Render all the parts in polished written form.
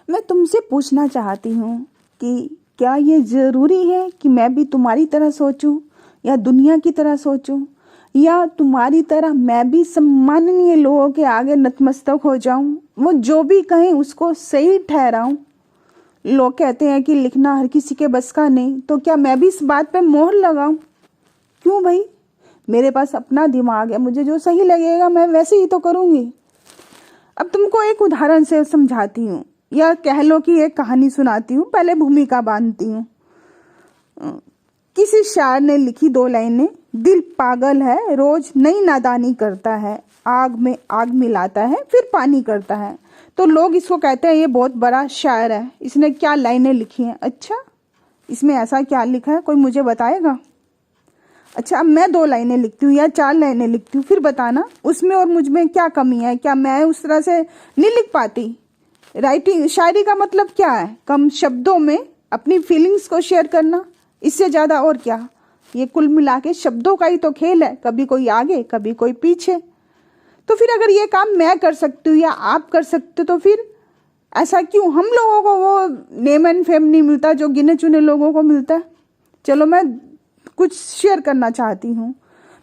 मैं तुमसे पूछना चाहती हूँ कि क्या ये ज़रूरी है कि मैं भी तुम्हारी तरह सोचूं या दुनिया की तरह सोचूं, या तुम्हारी तरह मैं भी सम्माननीय लोगों के आगे नतमस्तक हो जाऊं, वो जो भी कहें उसको सही ठहराऊं। लोग कहते हैं कि लिखना हर किसी के बस का नहीं, तो क्या मैं भी इस बात पे मोहर लगाऊं? क्यों भाई, मेरे पास अपना दिमाग है, मुझे जो सही लगेगा मैं वैसे ही तो करूँगी। अब तुमको एक उदाहरण से समझाती हूँ, या कह लो कि एक कहानी सुनाती हूँ। पहले भूमिका बांधती हूँ। किसी शायर ने लिखी 2 लाइनें। दिल पागल है, रोज नई नादानी करता है, आग में आग मिलाता है फिर पानी करता है। तो लोग इसको कहते हैं ये बहुत बड़ा शायर है, इसने क्या लाइनें लिखी हैं। अच्छा, इसमें ऐसा क्या लिखा है, कोई मुझे बताएगा? अच्छा, अब मैं 2 लाइनें लिखती हूँ या 4 लाइनें लिखती हूँ, फिर बताना उसमें और मुझ में क्या कमी है। क्या मैं उस तरह से नहीं लिख पाती? राइटिंग, शायरी का मतलब क्या है? कम शब्दों में अपनी फीलिंग्स को शेयर करना, इससे ज़्यादा और क्या? ये कुल मिला के शब्दों का ही तो खेल है, कभी कोई आगे कभी कोई पीछे। तो फिर अगर ये काम मैं कर सकती हूँ या आप कर सकते हो, तो फिर ऐसा क्यों हम लोगों को वो नेम एंड फेम नहीं मिलता जो गिने चुने लोगों को मिलता है? चलो मैं कुछ शेयर करना चाहती हूँ।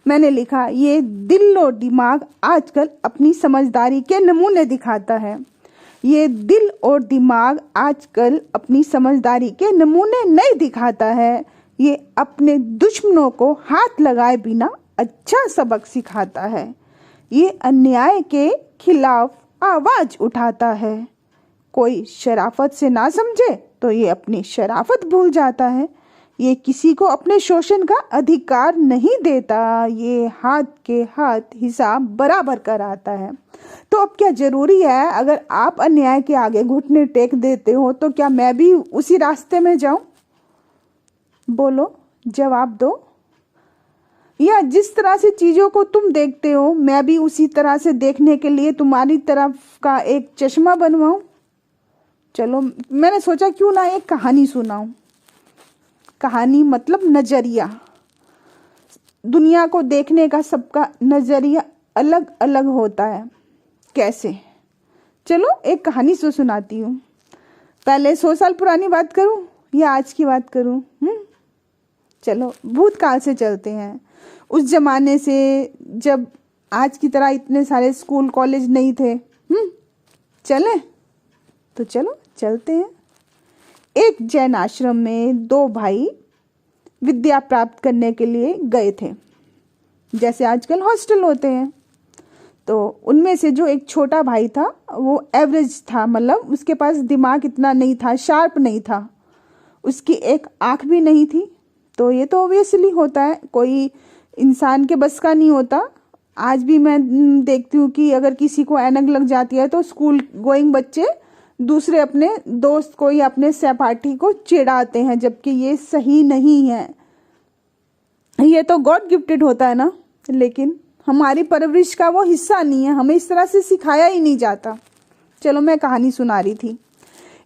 मैंने लिखा, ये दिल और दिमाग आजकल अपनी समझदारी के नमूने दिखाता है। ये दिल और दिमाग आजकल अपनी समझदारी के नमूने नहीं दिखाता है। ये अपने दुश्मनों को हाथ लगाए बिना अच्छा सबक सिखाता है। ये अन्याय के खिलाफ आवाज उठाता है। कोई शराफत से ना समझे तो ये अपनी शराफत भूल जाता है। ये किसी को अपने शोषण का अधिकार नहीं देता। ये हाथ के हाथ हिसाब बराबर कराता है। तो अब क्या जरूरी है, अगर आप अन्याय के आगे घुटने टेक देते हो तो क्या मैं भी उसी रास्ते में जाऊं? बोलो, जवाब दो। या जिस तरह से चीजों को तुम देखते हो मैं भी उसी तरह से देखने के लिए तुम्हारी तरफ का एक चश्मा बनवाऊं? चलो, मैंने सोचा क्यों ना एक कहानी सुनाऊं। कहानी मतलब नजरिया। दुनिया को देखने का सबका नजरिया अलग अलग होता है। कैसे? चलो एक कहानी से सुनाती हूँ। पहले 100 साल पुरानी बात करूँ या आज की बात करूँ? चलो भूतकाल से चलते हैं। उस जमाने से जब आज की तरह इतने सारे स्कूल कॉलेज नहीं थे। चलें? तो चलो चलते हैं। एक जैन आश्रम में 2 भाई विद्या प्राप्त करने के लिए गए थे, जैसे आजकल हॉस्टल होते हैं। तो उनमें से जो एक छोटा भाई था वो एवरेज था, मतलब उसके पास दिमाग इतना नहीं था, शार्प नहीं था। उसकी एक आँख भी नहीं थी। तो ये तो ऑब्वियसली होता है, कोई इंसान के बस का नहीं होता। आज भी मैं देखती हूँ कि अगर किसी को ऐनक लग जाती है तो स्कूल गोइंग बच्चे दूसरे अपने दोस्त को या अपने सहपाठी को चिढ़ाते हैं, जबकि ये सही नहीं है। ये तो गॉड गिफ्टेड होता है ना, लेकिन हमारी परवरिश का वो हिस्सा नहीं है, हमें इस तरह से सिखाया ही नहीं जाता। चलो मैं कहानी सुना रही थी।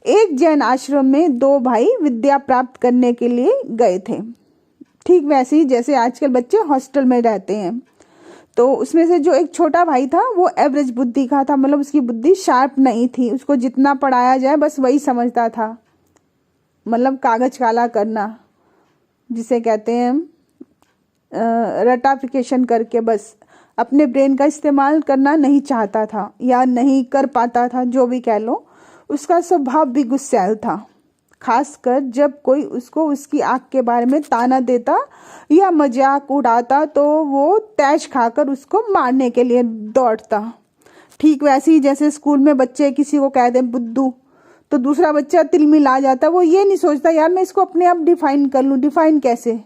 एक जैन आश्रम में 2 भाई विद्या प्राप्त करने के लिए गए थे, ठीक वैसे ही जैसे आजकल बच्चे हॉस्टल में रहते हैं। तो उसमें से जो एक छोटा भाई था वो एवरेज बुद्धि का था, मतलब उसकी बुद्धि शार्प नहीं थी। उसको जितना पढ़ाया जाए बस वही समझता था, मतलब कागज काला करना जिसे कहते हैं, रटाफिकेशन करके बस अपने ब्रेन का इस्तेमाल करना नहीं चाहता था या नहीं कर पाता था, जो भी कह लो। उसका स्वभाव भी गुस्सैल था, खासकर जब कोई उसको उसकी आँख के बारे में ताना देता या मजाक उड़ाता तो वो तैश खाकर उसको मारने के लिए दौड़ता। ठीक वैसे ही जैसे स्कूल में बच्चे किसी को कह दें बुद्धू तो दूसरा बच्चा तिलमिला जाता। वो ये नहीं सोचता यार मैं इसको अपने आप डिफाइन कर लूँ। डिफाइन कैसे?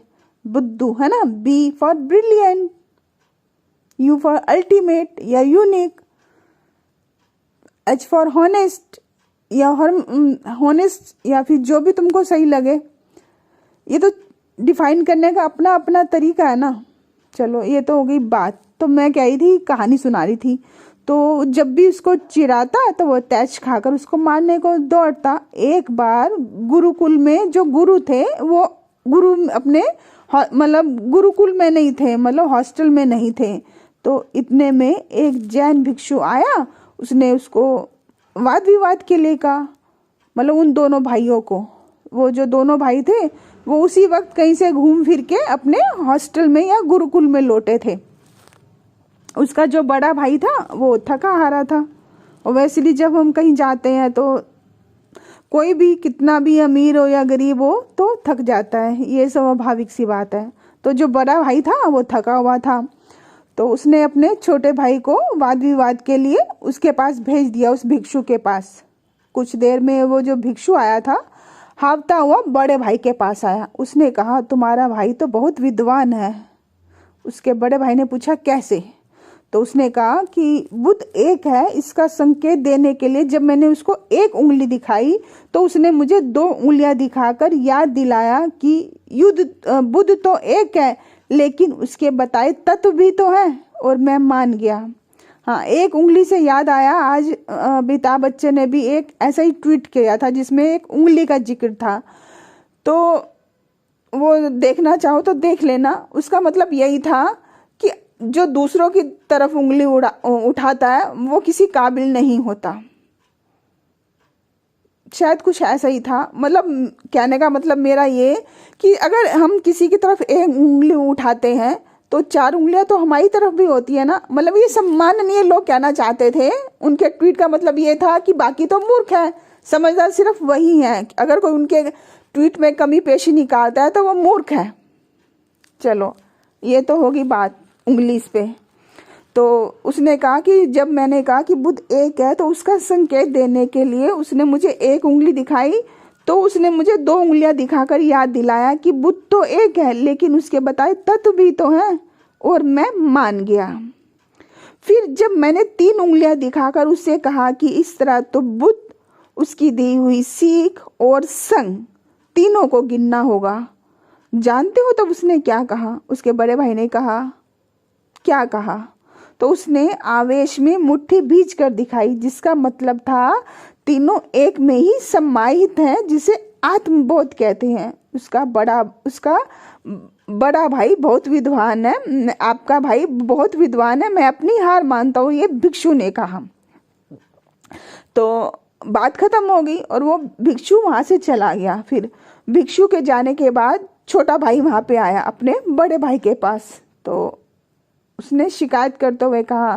बुद्धू है ना, B for brilliant, U for ultimate या यूनिक, एच फॉर हॉनेस्ट या हॉनेस्ट, या फिर जो भी तुमको सही लगे। ये तो डिफाइन करने का अपना अपना तरीका है ना। चलो ये तो हो गई बात। तो मैं कह रही थी, कहानी सुना रही थी। तो जब भी उसको चिढ़ाता तो वो तैश खाकर उसको मारने को दौड़ता। एक बार गुरुकुल में जो गुरु थे वो गुरु अपने मतलब गुरुकुल में नहीं थे, मतलब हॉस्टल में नहीं थे। तो इतने में एक जैन भिक्षु आया, उसने उसको वाद विवाद के लिए कहा। मतलब उन दोनों भाइयों को। वो जो दोनों भाई थे वो उसी वक्त कहीं से घूम फिर के अपने हॉस्टल में या गुरुकुल में लौटे थे। उसका जो बड़ा भाई था वो थका हारा था। और वैसे भी जब हम कहीं जाते हैं तो कोई भी कितना भी अमीर हो या गरीब हो तो थक जाता है, ये स्वाभाविक सी बात है। तो जो बड़ा भाई था वो थका हुआ था, तो उसने अपने छोटे भाई को वाद विवाद के लिए उसके पास भेज दिया, उस भिक्षु के पास। कुछ देर में वो जो भिक्षु आया था हाफता हुआ बड़े भाई के पास आया। उसने कहा तुम्हारा भाई तो बहुत विद्वान है। उसके बड़े भाई ने पूछा कैसे? तो उसने कहा कि बुद्ध एक है, इसका संकेत देने के लिए जब मैंने उसको एक उंगली दिखाई तो उसने मुझे दो उंगलियां दिखाकर याद दिलाया कि बुद्ध तो एक है लेकिन उसके बताए तत्व भी तो है, और मैं मान गया। हाँ, एक उंगली से याद आया, आज अमिताभ बच्चन ने भी एक ऐसा ही ट्वीट किया था जिसमें एक उंगली का जिक्र था, तो वो देखना चाहो तो देख लेना। उसका मतलब यही था कि जो दूसरों की तरफ उंगली उठाता है वो किसी काबिल नहीं होता, शायद कुछ ऐसा ही था। मतलब कहने का मतलब मेरा ये कि अगर हम किसी की तरफ एक उंगली उठाते हैं तो चार उंगलियां तो हमारी तरफ भी होती है ना। मतलब ये सम्माननीय लोग कहना चाहते थे। उनके ट्वीट का मतलब ये था कि बाकी तो मूर्ख है, समझदार सिर्फ वही है। अगर कोई उनके ट्वीट में कमी पेशी निकालता है तो वो मूर्ख है। चलो, ये तो होगी बात उंगली पे। तो उसने कहा कि जब मैंने कहा कि बुद्ध एक है तो उसका संकेत देने के लिए उसने मुझे एक उंगली दिखाई, तो उसने मुझे दो उंगलियां दिखाकर याद दिलाया कि बुद्ध तो एक है लेकिन उसके बताए तत्व भी तो हैं, और मैं मान गया। फिर जब मैंने तीन उंगलियां दिखाकर उससे कहा कि इस तरह तो बुद्ध, उसकी दी हुई सीख और संग तीनों को गिनना होगा। जानते हो तब उसने क्या कहा? उसके बड़े भाई ने कहा, क्या कहा? तो उसने आवेश में मुट्ठी भींच कर दिखाई, जिसका मतलब था तीनों एक में ही समाहित हैं, जिसे आत्मबोध कहते हैं। उसका बड़ा भाई बहुत विद्वान है, आपका भाई बहुत विद्वान है, मैं अपनी हार मानता हूँ, ये भिक्षु ने कहा। तो बात खत्म हो गई और वो भिक्षु वहां से चला गया। फिर भिक्षु के जाने के बाद छोटा भाई वहां पे आया अपने बड़े भाई के पास। तो उसने शिकायत करते हुए कहा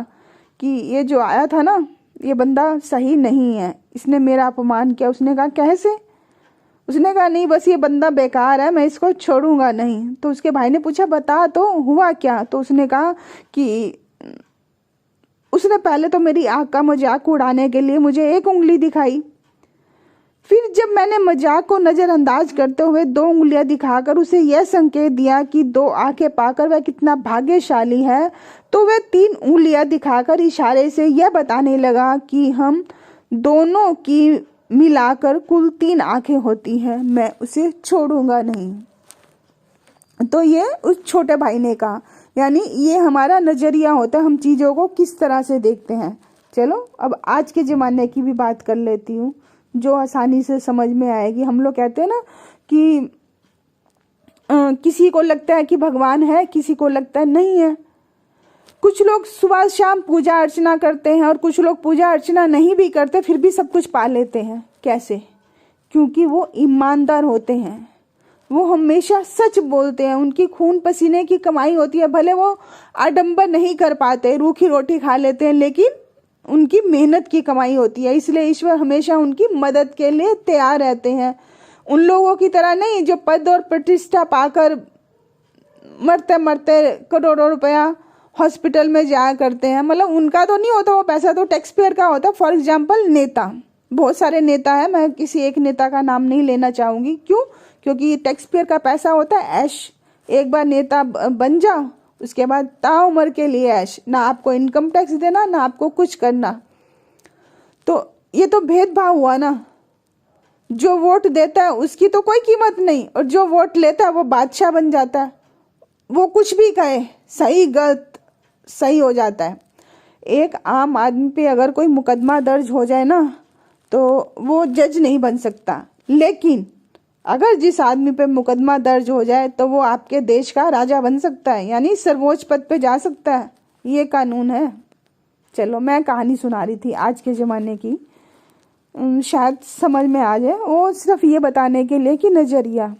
कि ये जो आया था ना, ये बंदा सही नहीं है, इसने मेरा अपमान किया। उसने कहा कैसे? उसने कहा नहीं, बस ये बंदा बेकार है, मैं इसको छोड़ूंगा नहीं। तो उसके भाई ने पूछा बता तो हुआ क्या? तो उसने कहा कि उसने पहले तो मेरी आँख का मजाक उड़ाने के लिए मुझे एक उंगली दिखाई, फिर जब मैंने मजाक को नज़रअंदाज करते हुए दो उंगलियां दिखाकर उसे यह संकेत दिया कि दो आंखें पाकर वह कितना भाग्यशाली है, तो वह तीन उंगलियां दिखाकर इशारे से यह बताने लगा कि हम दोनों की मिलाकर कुल तीन आंखें होती हैं, मैं उसे छोड़ूंगा नहीं। तो ये उस छोटे भाई ने कहा, यानी ये हमारा नज़रिया होता है, हम चीज़ों को किस तरह से देखते हैं। चलो अब आज के ज़माने की भी बात कर लेती हूँ जो आसानी से समझ में आएगी। हम लोग कहते हैं ना कि किसी को लगता है कि भगवान है, किसी को लगता है नहीं है। कुछ लोग सुबह शाम पूजा अर्चना करते हैं और कुछ लोग पूजा अर्चना नहीं भी करते फिर भी सब कुछ पा लेते हैं। कैसे? क्योंकि वो ईमानदार होते हैं, वो हमेशा सच बोलते हैं, उनकी खून पसीने की कमाई होती है। भले वो आडंबर नहीं कर पाते, रूखी रोटी खा लेते हैं, लेकिन उनकी मेहनत की कमाई होती है, इसलिए ईश्वर हमेशा उनकी मदद के लिए तैयार रहते हैं। उन लोगों की तरह नहीं जो पद और प्रतिष्ठा पाकर मरते मरते करोड़ों रुपया हॉस्पिटल में जाया करते हैं। मतलब उनका तो नहीं होता, वो पैसा तो टैक्स पेयर का होता है। फॉर एग्जाम्पल नेता, बहुत सारे नेता है, मैं किसी एक नेता का नाम नहीं लेना चाहूँगी। क्यों? क्योंकि टैक्स पेयर का पैसा होता है ऐश। एक बार नेता बन जाओ, उसके बाद ताउम्र के लिए ऐश, ना आपको इनकम टैक्स देना ना आपको कुछ करना। तो ये तो भेदभाव हुआ ना। जो वोट देता है उसकी तो कोई कीमत नहीं, और जो वोट लेता है वो बादशाह बन जाता है। वो कुछ भी कहे, सही गलत सही हो जाता है। एक आम आदमी पे अगर कोई मुकदमा दर्ज हो जाए ना तो वो जज नहीं बन सकता, लेकिन अगर जिस आदमी पे मुकदमा दर्ज हो जाए तो वो आपके देश का राजा बन सकता है, यानी सर्वोच्च पद पे जा सकता है। ये कानून है। चलो, मैं कहानी सुना रही थी आज के ज़माने की। शायद समझ में आ जाए। वो सिर्फ ये बताने के लिए कि नज़रिया।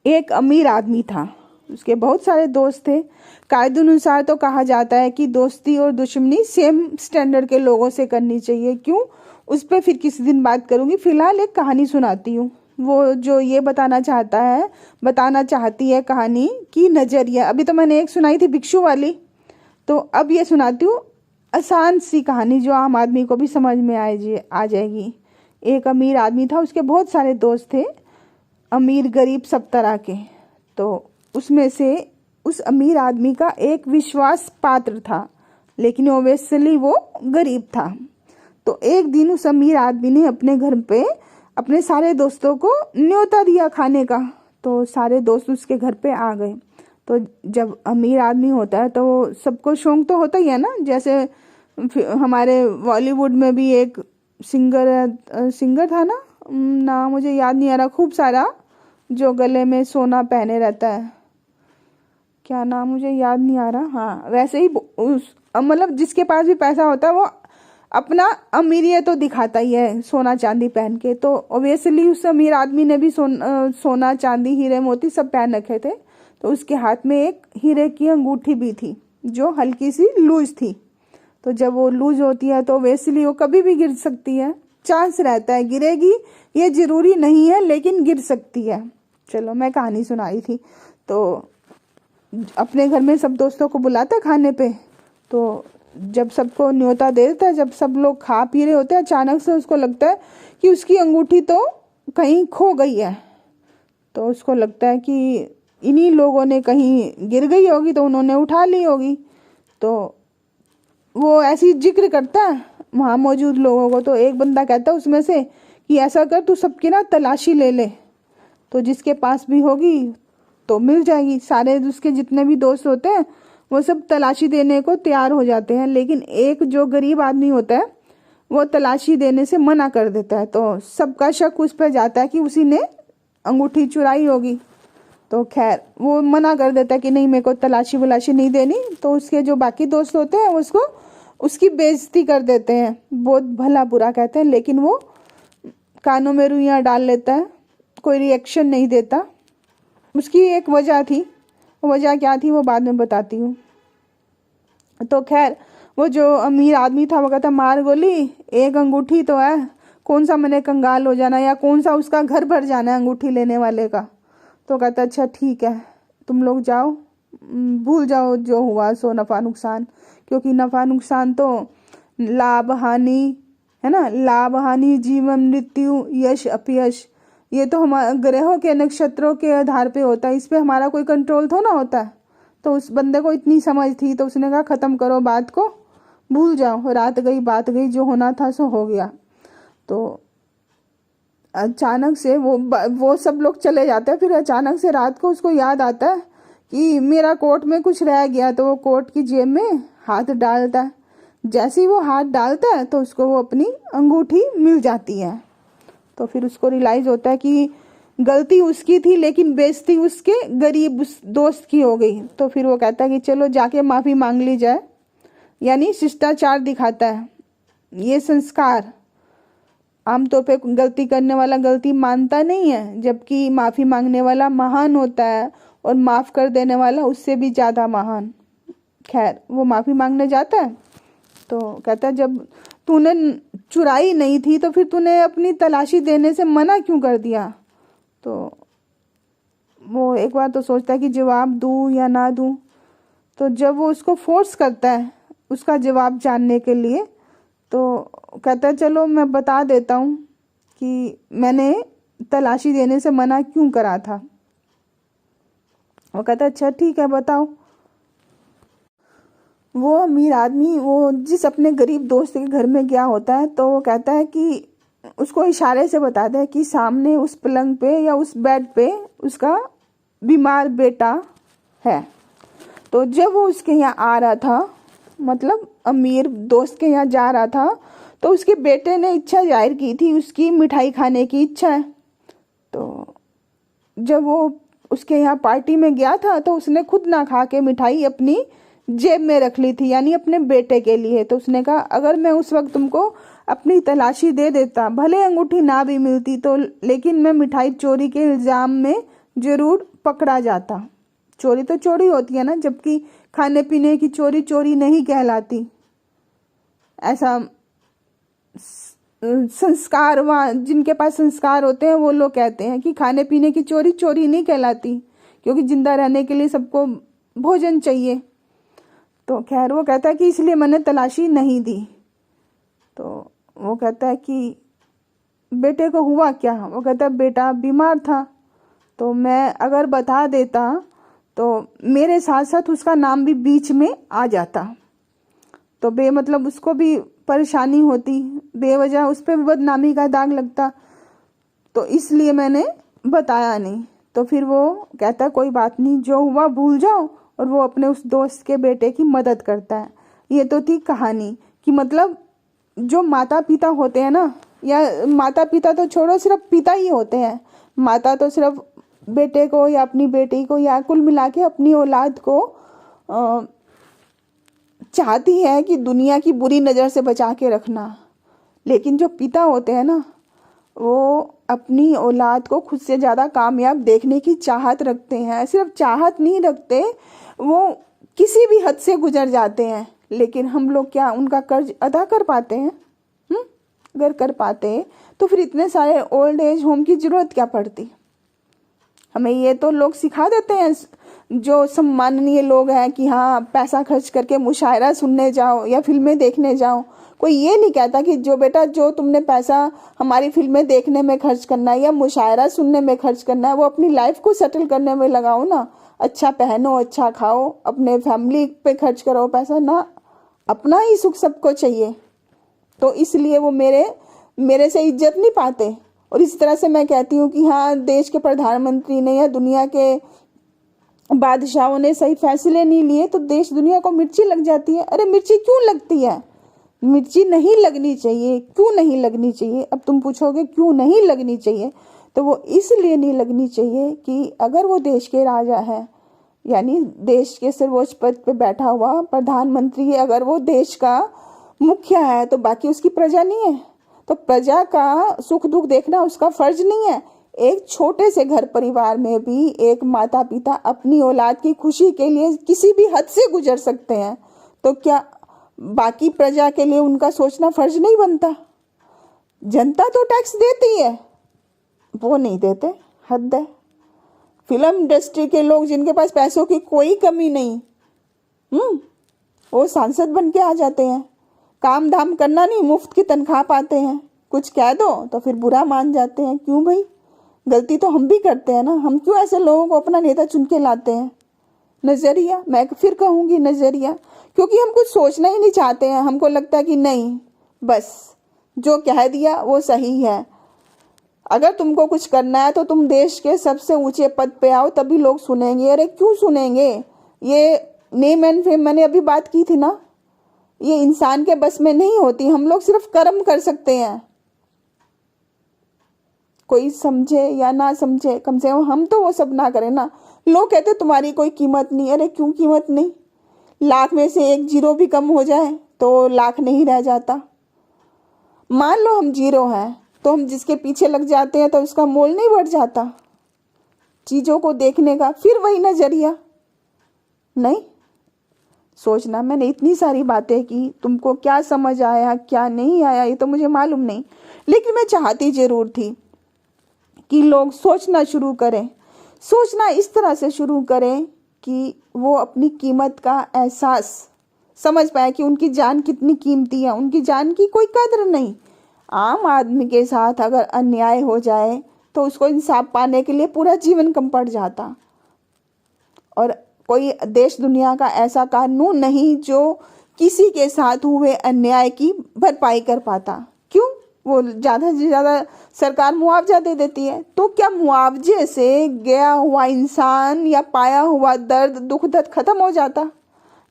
एक अमीर आदमी था, उसके बहुत सारे दोस्त थे। कायदे अनुसार तो कहा जाता है कि दोस्ती और दुश्मनी सेम स्टैंडर्ड के लोगों से करनी चाहिए। क्यों, उस पर फिर किसी दिन बात करूंगी। फिलहाल एक कहानी सुनाती हूँ। वो जो ये बताना चाहती है कहानी की नज़रिया। अभी तो मैंने एक सुनाई थी भिक्षु वाली, तो अब ये सुनाती हूँ आसान सी कहानी जो आम आदमी को भी समझ में आ जाएगी। एक अमीर आदमी था, उसके बहुत सारे दोस्त थे, अमीर गरीब सब तरह के। तो उसमें से उस अमीर आदमी का एक विश्वास पात्र था, लेकिन ओबियसली वो गरीब था। तो एक दिन उस अमीर आदमी ने अपने घर पे अपने सारे दोस्तों को न्योता दिया खाने का। तो सारे दोस्त उसके घर पे आ गए। तो जब अमीर आदमी होता है तो सबको शौक तो होता ही है ना। जैसे हमारे बॉलीवुड में भी एक सिंगर था ना मुझे याद नहीं आ रहा, खूब सारा, जो गले में सोना पहने रहता है, क्या नाम मुझे याद नहीं आ रहा। हाँ, वैसे ही उस मतलब जिसके पास भी पैसा होता है वो अपना अमीरियत तो दिखाता ही है सोना चांदी पहन के। तो ऑब्वियसली उस अमीर आदमी ने भी सोना चांदी हीरे मोती सब पहन रखे थे। तो उसके हाथ में एक हीरे की अंगूठी भी थी जो हल्की सी लूज थी। तो जब वो लूज होती है तो ऑब्वियसली वो कभी भी गिर सकती है, चांस रहता है गिरेगी, ये जरूरी नहीं है लेकिन गिर सकती है। चलो, मैं कहानी सुनाई थी। तो अपने घर में सब दोस्तों को बुलाता खाने पे। तो जब सबको न्योता दे देता है, जब सब लोग खा पी रहे होते हैं, अचानक से उसको लगता है कि उसकी अंगूठी तो कहीं खो गई है। तो उसको लगता है कि इन्हीं लोगों ने कहीं गिर गई होगी तो उन्होंने उठा ली होगी। तो वो ऐसी जिक्र करता है वहाँ मौजूद लोगों को। तो एक बंदा कहता है उसमें से कि ऐसा कर, तू सबकी ना तलाशी ले ले, तो जिसके पास भी होगी तो मिल जाएगी। सारे उसके जितने भी दोस्त होते हैं वो सब तलाशी देने को तैयार हो जाते हैं, लेकिन एक जो गरीब आदमी होता है वो तलाशी देने से मना कर देता है। तो सबका शक उस पर जाता है कि उसी ने अंगूठी चुराई होगी। तो खैर वो मना कर देता है कि नहीं, मेरे को तलाशी वलाशी नहीं देनी। तो उसके जो बाकी दोस्त होते हैं उसको उसकी बेइज्जती कर देते हैं, बहुत भला बुरा कहते हैं, लेकिन वो कानों में रुइयां डाल लेता है, कोई रिएक्शन नहीं देता। उसकी एक वजह थी, वजह क्या थी वो बाद में बताती हूँ। तो खैर वो जो अमीर आदमी था वो कहता, मार गोली, एक अंगूठी तो है, कौन सा मैंने कंगाल हो जाना या कौन सा उसका घर भर जाना है अंगूठी लेने वाले का। तो कहता अच्छा ठीक है, तुम लोग जाओ, भूल जाओ जो हुआ सो नफ़ा नुकसान, क्योंकि नफ़ा नुकसान तो लाभ हानि है ना, लाभ हानि, जीवन मृत्यु, यश अपयश, ये तो हमारे ग्रहों के नक्षत्रों के आधार पे होता है, इस पे हमारा कोई कंट्रोल थोड़ा होता है। तो उस बंदे को इतनी समझ थी तो उसने कहा ख़त्म करो बात को, भूल जाओ, रात गई बात गई, जो होना था सो हो गया। तो अचानक से वो सब लोग चले जाते हैं। फिर अचानक से रात को उसको याद आता है कि मेरा कोट में कुछ रह गया। तो वो कोट की जेब में हाथ डालता है। जैसे ही वो हाथ डालता है तो उसको वो अपनी अंगूठी मिल जाती है। तो फिर उसको रियलाइज होता है कि गलती उसकी थी लेकिन बेइज्जती उसके गरीब उस दोस्त की हो गई। तो फिर वो कहता है कि चलो जाके माफ़ी मांग ली जाए, यानी शिष्टाचार दिखाता है। ये संस्कार, आमतौर पे गलती करने वाला गलती मानता नहीं है, जबकि माफ़ी मांगने वाला महान होता है और माफ़ कर देने वाला उससे भी ज़्यादा महान। खैर वो माफ़ी मांगने जाता है तो कहता है जब तूने चुराई नहीं थी तो फिर तूने अपनी तलाशी देने से मना क्यों कर दिया। तो वो एक बार तो सोचता है कि जवाब दूँ या ना दूँ। तो जब वो उसको फोर्स करता है उसका जवाब जानने के लिए, तो कहता है चलो मैं बता देता हूँ कि मैंने तलाशी देने से मना क्यों करा था। वो कहता है अच्छा ठीक है बताओ। वो अमीर आदमी वो जिस अपने गरीब दोस्त के घर में गया होता है तो वो कहता है कि उसको इशारे से बताता है कि सामने उस पलंग पे या उस बेड पे उसका बीमार बेटा है। तो जब वो उसके यहाँ आ रहा था, मतलब अमीर दोस्त के यहाँ जा रहा था, तो उसके बेटे ने इच्छा जाहिर की थी, उसकी मिठाई खाने की इच्छा है। तो जब वो उसके यहाँ पार्टी में गया था तो उसने खुद ना खा के मिठाई अपनी जेब में रख ली थी, यानी अपने बेटे के लिए। तो उसने कहा अगर मैं उस वक्त तुमको अपनी तलाशी दे देता, भले अंगूठी ना भी मिलती तो, लेकिन मैं मिठाई चोरी के इल्जाम में जरूर पकड़ा जाता। चोरी तो चोरी होती है ना, जबकि खाने पीने की चोरी चोरी नहीं कहलाती। ऐसा संस्कारवान, जिनके पास संस्कार होते हैं वो लोग कहते हैं कि खाने पीने की चोरी चोरी नहीं कहलाती, क्योंकि जिंदा रहने के लिए सबको भोजन चाहिए। तो खैर वो कहता है कि इसलिए मैंने तलाशी नहीं दी। तो वो कहता है कि बेटे को हुआ क्या? वो कहता है बेटा बीमार था, तो मैं अगर बता देता तो मेरे साथ साथ उसका नाम भी बीच में आ जाता, तो मतलब उसको भी परेशानी होती, बेवजह उस पर बदनामी का दाग लगता, तो इसलिए मैंने बताया नहीं। तो फिर वो कहता है कोई बात नहीं, जो हुआ भूल जाओ, और वो अपने उस दोस्त के बेटे की मदद करता है। ये तो थी कहानी कि मतलब जो माता पिता होते हैं ना, या माता पिता तो छोड़ो, सिर्फ पिता ही होते हैं। माता तो सिर्फ बेटे को या अपनी बेटी को या कुल मिला के अपनी औलाद को चाहती है कि दुनिया की बुरी नज़र से बचा के रखना। लेकिन जो पिता होते हैं ना, वो अपनी औलाद को खुद से ज़्यादा कामयाब देखने की चाहत रखते हैं। सिर्फ चाहत नहीं रखते, वो किसी भी हद से गुजर जाते हैं। लेकिन हम लोग क्या उनका कर्ज अदा कर पाते हैं? अगर कर पाते तो फिर इतने सारे ओल्ड एज होम की ज़रूरत क्या पड़ती? हमें ये तो लोग सिखा देते हैं, जो सम्माननीय लोग हैं, कि हाँ पैसा खर्च करके मुशायरा सुनने जाओ या फिल्में देखने जाओ। कोई ये नहीं कहता कि जो बेटा जो तुमने पैसा हमारी फिल्में देखने में खर्च करना है या मुशायरा सुनने में खर्च करना है, वो अपनी लाइफ को सेटल करने में लगाओ ना। अच्छा पहनो, अच्छा खाओ, अपने फैमिली पे खर्च करो पैसा ना, अपना ही सुख सबको चाहिए। तो इसलिए वो मेरे से इज्जत नहीं पाते। और इस तरह से मैं कहती हूँ कि हाँ, देश के प्रधानमंत्री ने या दुनिया के बादशाहों ने सही फैसले नहीं लिए तो देश दुनिया को मिर्ची लग जाती है। अरे मिर्ची क्यों लगती है? मिर्ची नहीं लगनी चाहिए। क्यों नहीं लगनी चाहिए? अब तुम पूछोगे क्यों नहीं लगनी चाहिए, तो वो इसलिए नहीं लगनी चाहिए कि अगर वो देश के राजा है, यानी देश के सर्वोच्च पद पे बैठा हुआ प्रधानमंत्री है, अगर वो देश का मुखिया है, तो बाकी उसकी प्रजा नहीं है? तो प्रजा का सुख दुख देखना उसका फर्ज नहीं है? एक छोटे से घर परिवार में भी एक माता पिता अपनी औलाद की खुशी के लिए किसी भी हद से गुजर सकते हैं, तो क्या बाकी प्रजा के लिए उनका सोचना फर्ज नहीं बनता? जनता तो टैक्स देती है, वो नहीं देते, हद है। फिल्म इंडस्ट्री के लोग जिनके पास पैसों की कोई कमी नहीं, वो सांसद बन के आ जाते हैं। काम धाम करना नहीं, मुफ्त की तनख्वाह पाते हैं। कुछ कह दो तो फिर बुरा मान जाते हैं। क्यों भाई? गलती तो हम भी करते हैं ना। हम क्यों ऐसे लोगों को अपना नेता चुन के लाते हैं? नजरिया, मैं फिर कहूंगी नजरिया, क्योंकि हम कुछ सोचना ही नहीं चाहते हैं। हमको लगता है कि नहीं, बस जो कह दिया वो सही है। अगर तुमको कुछ करना है तो तुम देश के सबसे ऊंचे पद पे आओ, तभी लोग सुनेंगे। अरे क्यों सुनेंगे? ये नेम एंड फेम मैंने अभी बात की थी ना, ये इंसान के बस में नहीं होती। हम लोग सिर्फ कर्म कर सकते हैं। कोई समझे या ना समझे, कम से कम हम तो वो सब ना करें ना। लोग कहते तुम्हारी कोई कीमत नहीं। अरे क्यों कीमत नहीं? लाख में से एक जीरो भी कम हो जाए तो लाख नहीं रह जाता। मान लो हम जीरो हैं, तो हम जिसके पीछे लग जाते हैं तो उसका मोल नहीं बढ़ जाता चीजों को देखने का? फिर वही नजरिया नहीं सोचना। मैंने इतनी सारी बातें की, तुमको क्या समझ आया क्या नहीं आया ये तो मुझे मालूम नहीं, लेकिन मैं चाहती जरूर थी कि लोग सोचना शुरू करें। सोचना इस तरह से शुरू करें कि वो अपनी कीमत का एहसास समझ पाए कि उनकी जान कितनी कीमती है। उनकी जान की कोई कदर नहीं। आम आदमी के साथ अगर अन्याय हो जाए तो उसको इंसाफ पाने के लिए पूरा जीवन कम पड़ जाता। और कोई देश दुनिया का ऐसा कानून नहीं जो किसी के साथ हुए अन्याय की भरपाई कर पाता। क्यों? वो ज़्यादा से ज़्यादा सरकार मुआवजा दे देती है। तो क्या मुआवजे से गया हुआ इंसान या पाया हुआ दर्द दुख दर्द खत्म हो जाता,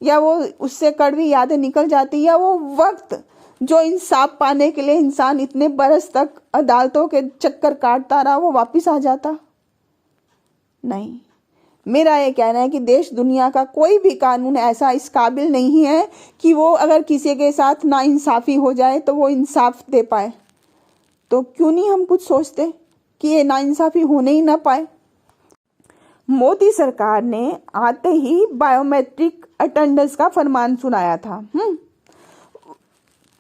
या वो उससे कड़वी यादें निकल जाती, या वो वक्त जो इंसाफ पाने के लिए इंसान इतने बरस तक अदालतों के चक्कर काटता रहा वो वापिस आ जाता? नहीं। मेरा ये कहना है कि देश दुनिया का कोई भी कानून ऐसा इस काबिल नहीं है कि वो अगर किसी के साथ नाइंसाफ़ी हो जाए तो वो इंसाफ दे पाए। तो क्यों नहीं हम कुछ सोचते कि ये नाइंसाफ़ी होने ही ना पाए। मोदी सरकार ने आते ही बायोमेट्रिक अटेंडेंस का फरमान सुनाया था।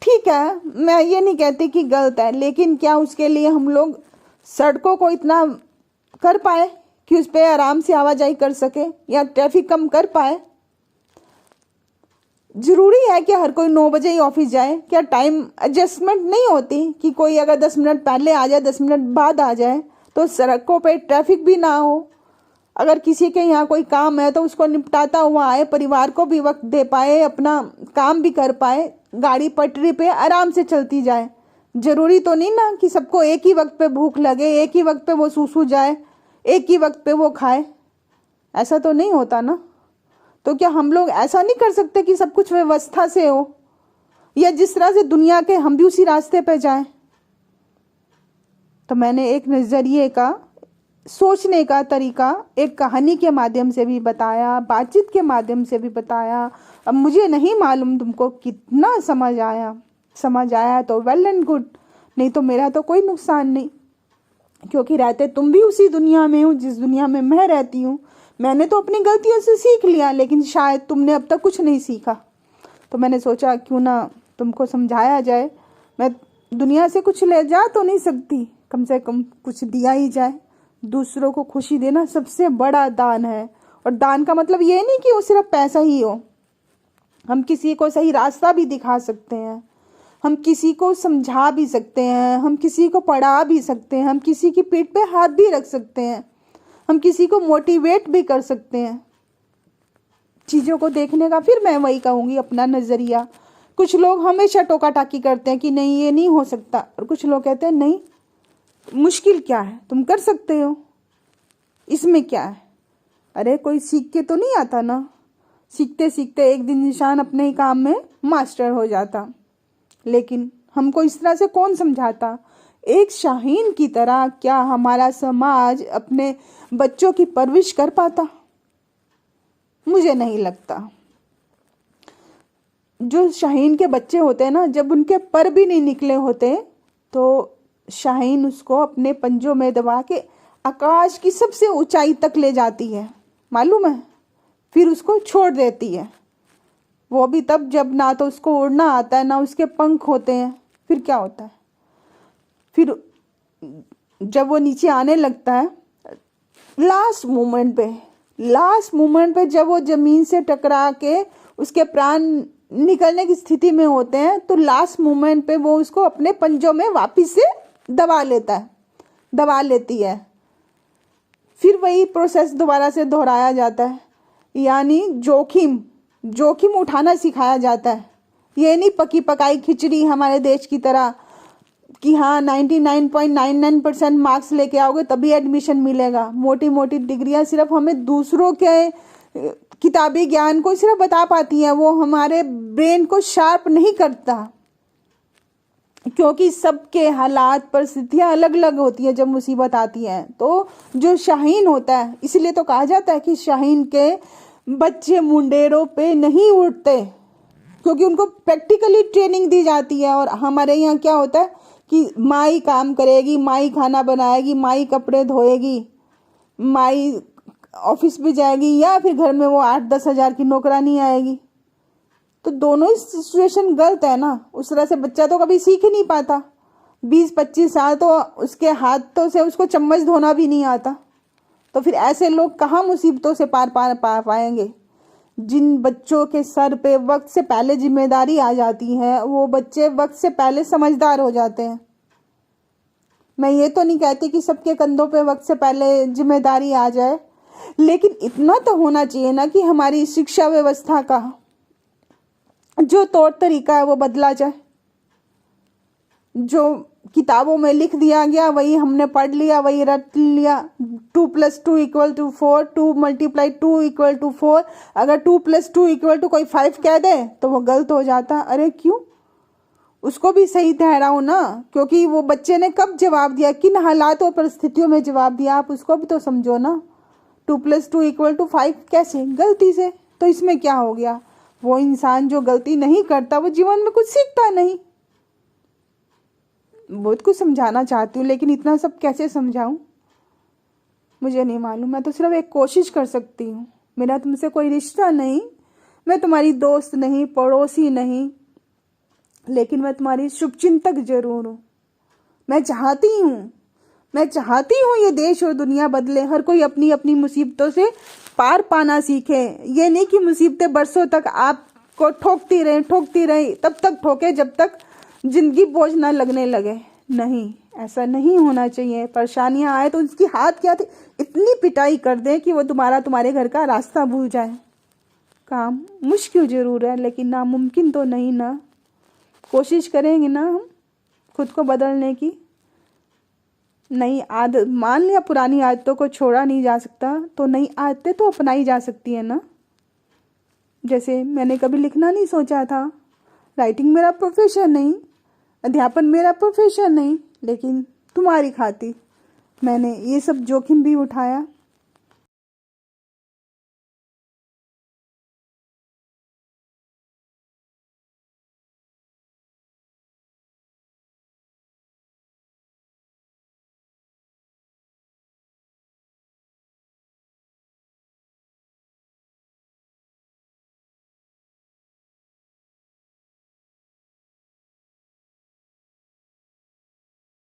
ठीक है, मैं ये नहीं कहती कि गलत है, लेकिन क्या उसके लिए हम लोग सड़कों को इतना कर पाए कि उस पर आराम से आवाजाही कर सके या ट्रैफिक कम कर पाए? जरूरी है कि हर कोई 9 बजे ही ऑफिस जाए? क्या टाइम एडजस्टमेंट नहीं होती कि कोई अगर 10 मिनट पहले आ जाए, 10 मिनट बाद आ जाए, तो सड़कों पे ट्रैफिक भी ना हो? अगर किसी के यहाँ कोई काम है तो उसको निपटाता हुआ आए, परिवार को भी वक्त दे पाए, अपना काम भी कर पाए, गाड़ी पटरी पे आराम से चलती जाए। जरूरी तो नहीं ना कि सबको एक ही वक्त पे भूख लगे, एक ही वक्त पे वो सूसू जाए, एक ही वक्त पे वो खाए। ऐसा तो नहीं होता ना। तो क्या हम लोग ऐसा नहीं कर सकते कि सब कुछ व्यवस्था से हो, या जिस तरह से दुनिया के हम भी उसी रास्ते पे जाएं? तो मैंने एक नज़रिए का, सोचने का तरीका एक कहानी के माध्यम से भी बताया, बातचीत के माध्यम से भी बताया। अब मुझे नहीं मालूम तुमको कितना समझ आया तो वेल एंड गुड, नहीं तो मेरा तो कोई नुकसान नहीं, क्योंकि रहते तुम भी उसी दुनिया में हो जिस दुनिया में मैं रहती हूँ। मैंने तो अपनी गलतियों से सीख लिया, लेकिन शायद तुमने अब तक कुछ नहीं सीखा। तो मैंने सोचा क्यों ना तुमको समझाया जाए। मैं दुनिया से कुछ ले जा तो नहीं सकती, कम से कम कुछ दिया ही जाए। दूसरों को खुशी देना सबसे बड़ा दान है। और दान का मतलब ये नहीं कि वो सिर्फ पैसा ही हो। हम किसी को सही रास्ता भी दिखा सकते हैं, हम किसी को समझा भी सकते हैं, हम किसी को पढ़ा भी सकते हैं, हम किसी की पीठ पे हाथ भी रख सकते हैं, हम किसी को मोटिवेट भी कर सकते हैं। चीज़ों को देखने का, फिर मैं वही कहूँगी, अपना नज़रिया। कुछ लोग हमेशा टोका टाकी करते हैं कि नहीं ये नहीं हो सकता, और कुछ लोग कहते हैं नहीं, मुश्किल क्या है, तुम कर सकते हो, इसमें क्या है। अरे कोई सीख के तो नहीं आता ना। सीखते सीखते एक दिन इंसान अपने ही काम में मास्टर हो जाता, लेकिन हमको इस तरह से कौन समझाता। एक शाहीन की तरह क्या हमारा समाज अपने बच्चों की परवरिश कर पाता? मुझे नहीं लगता। जो शाहीन के बच्चे होते हैं ना, जब उनके पर भी नहीं निकले होते तो शाहीन उसको अपने पंजों में दबा के आकाश की सबसे ऊंचाई तक ले जाती है, मालूम है, फिर उसको छोड़ देती है। वो भी तब जब ना तो उसको उड़ना आता है, ना उसके पंख होते हैं। फिर क्या होता है, फिर जब वो नीचे आने लगता है, लास्ट मोमेंट पे जब वो जमीन से टकरा के उसके प्राण निकलने की स्थिति में होते हैं, तो लास्ट मोमेंट पे वो उसको अपने पंजों में वापस से दबा लेती है। फिर वही प्रोसेस दोबारा से दोहराया जाता है, यानी जोखिम उठाना सिखाया जाता है। ये नहीं पकी पकाई खिचड़ी हमारे देश की तरह कि हाँ 99.99% मार्क्स लेके आओगे तभी एडमिशन मिलेगा। मोटी मोटी डिग्रियां सिर्फ हमें दूसरों के किताबी ज्ञान को सिर्फ बता पाती हैं, वो हमारे ब्रेन को शार्प नहीं करता, क्योंकि सबके हालात परिस्थितियां अलग अलग होती है जब मुसीबत आती है। तो जो शाहीन होता है, इसलिए तो कहा जाता है कि शाहीन के बच्चे मुंडेरों पे नहीं उड़ते, क्योंकि उनको प्रैक्टिकली ट्रेनिंग दी जाती है। और हमारे यहाँ क्या होता है कि माई काम करेगी, माई खाना बनाएगी, माई कपड़े धोएगी, माई ऑफिस भी जाएगी, या फिर घर में वो 8-10 हज़ार की नौकरानी आएगी। तो दोनों ही सिचुएशन गलत है ना। उस तरह से बच्चा तो कभी सीख ही नहीं पाता। 20-25 साल तो उसके हाथों से उसको चम्मच धोना भी नहीं आता। तो फिर ऐसे लोग कहाँ मुसीबतों से पार पाएंगे। जिन बच्चों के सर पे वक्त से पहले जिम्मेदारी आ जाती है, वो बच्चे वक्त से पहले समझदार हो जाते हैं। मैं ये तो नहीं कहती कि सबके कंधों पे वक्त से पहले जिम्मेदारी आ जाए, लेकिन इतना तो होना चाहिए ना कि हमारी शिक्षा व्यवस्था का जो तौर तरीका है वो बदला जाए। जो किताबों में लिख दिया गया वही हमने पढ़ लिया, वही रट लिया। 2 + 2 = 4, 2 × 2 = 4। अगर 2 + 2 = कोई 5 कह दे तो वो गलत हो जाता। अरे क्यों, उसको भी सही ठहराओ ना, क्योंकि वो बच्चे ने कब जवाब दिया, किन हालात और परिस्थितियों में जवाब दिया, आप उसको भी तो समझो ना। 2+2=5 कैसे? गलती से। तो इसमें क्या हो गया? वो इंसान जो गलती नहीं करता वो जीवन में कुछ सीखता नहीं। बहुत कुछ समझाना चाहती हूँ लेकिन इतना सब कैसे समझाऊं मुझे नहीं मालूम। मैं तो सिर्फ एक कोशिश कर सकती हूँ। मेरा तुमसे कोई रिश्ता नहीं, मैं तुम्हारी दोस्त नहीं, पड़ोसी नहीं, लेकिन मैं तुम्हारी शुभचिंतक जरूर हूँ। मैं चाहती हूँ ये देश और दुनिया बदले, हर कोई अपनी अपनी मुसीबतों से पार पाना सीखे। ये नहीं कि मुसीबतें बरसों तक आपको ठोकती रहे, तब तक ठोके जब तक जिंदगी बोझ ना लगने लगे। नहीं, ऐसा नहीं होना चाहिए। परेशानियां आए तो उसकी हाथ क्या थी, इतनी पिटाई कर दे कि वो तुम्हारे घर का रास्ता भूल जाए। काम मुश्किल जरूर है लेकिन नामुमकिन तो नहीं ना। कोशिश करेंगे ना हम खुद को बदलने की। नई आदत, मान लिया पुरानी आदतों को छोड़ा नहीं जा सकता तो नई आदतें तो अपनाई जा सकती है ना। जैसे मैंने कभी लिखना नहीं सोचा था, राइटिंग मेरा प्रोफेशन नहीं, अध्यापन मेरा प्रोफेशन नहीं, लेकिन तुम्हारी खातिर मैंने ये सब जोखिम भी उठाया।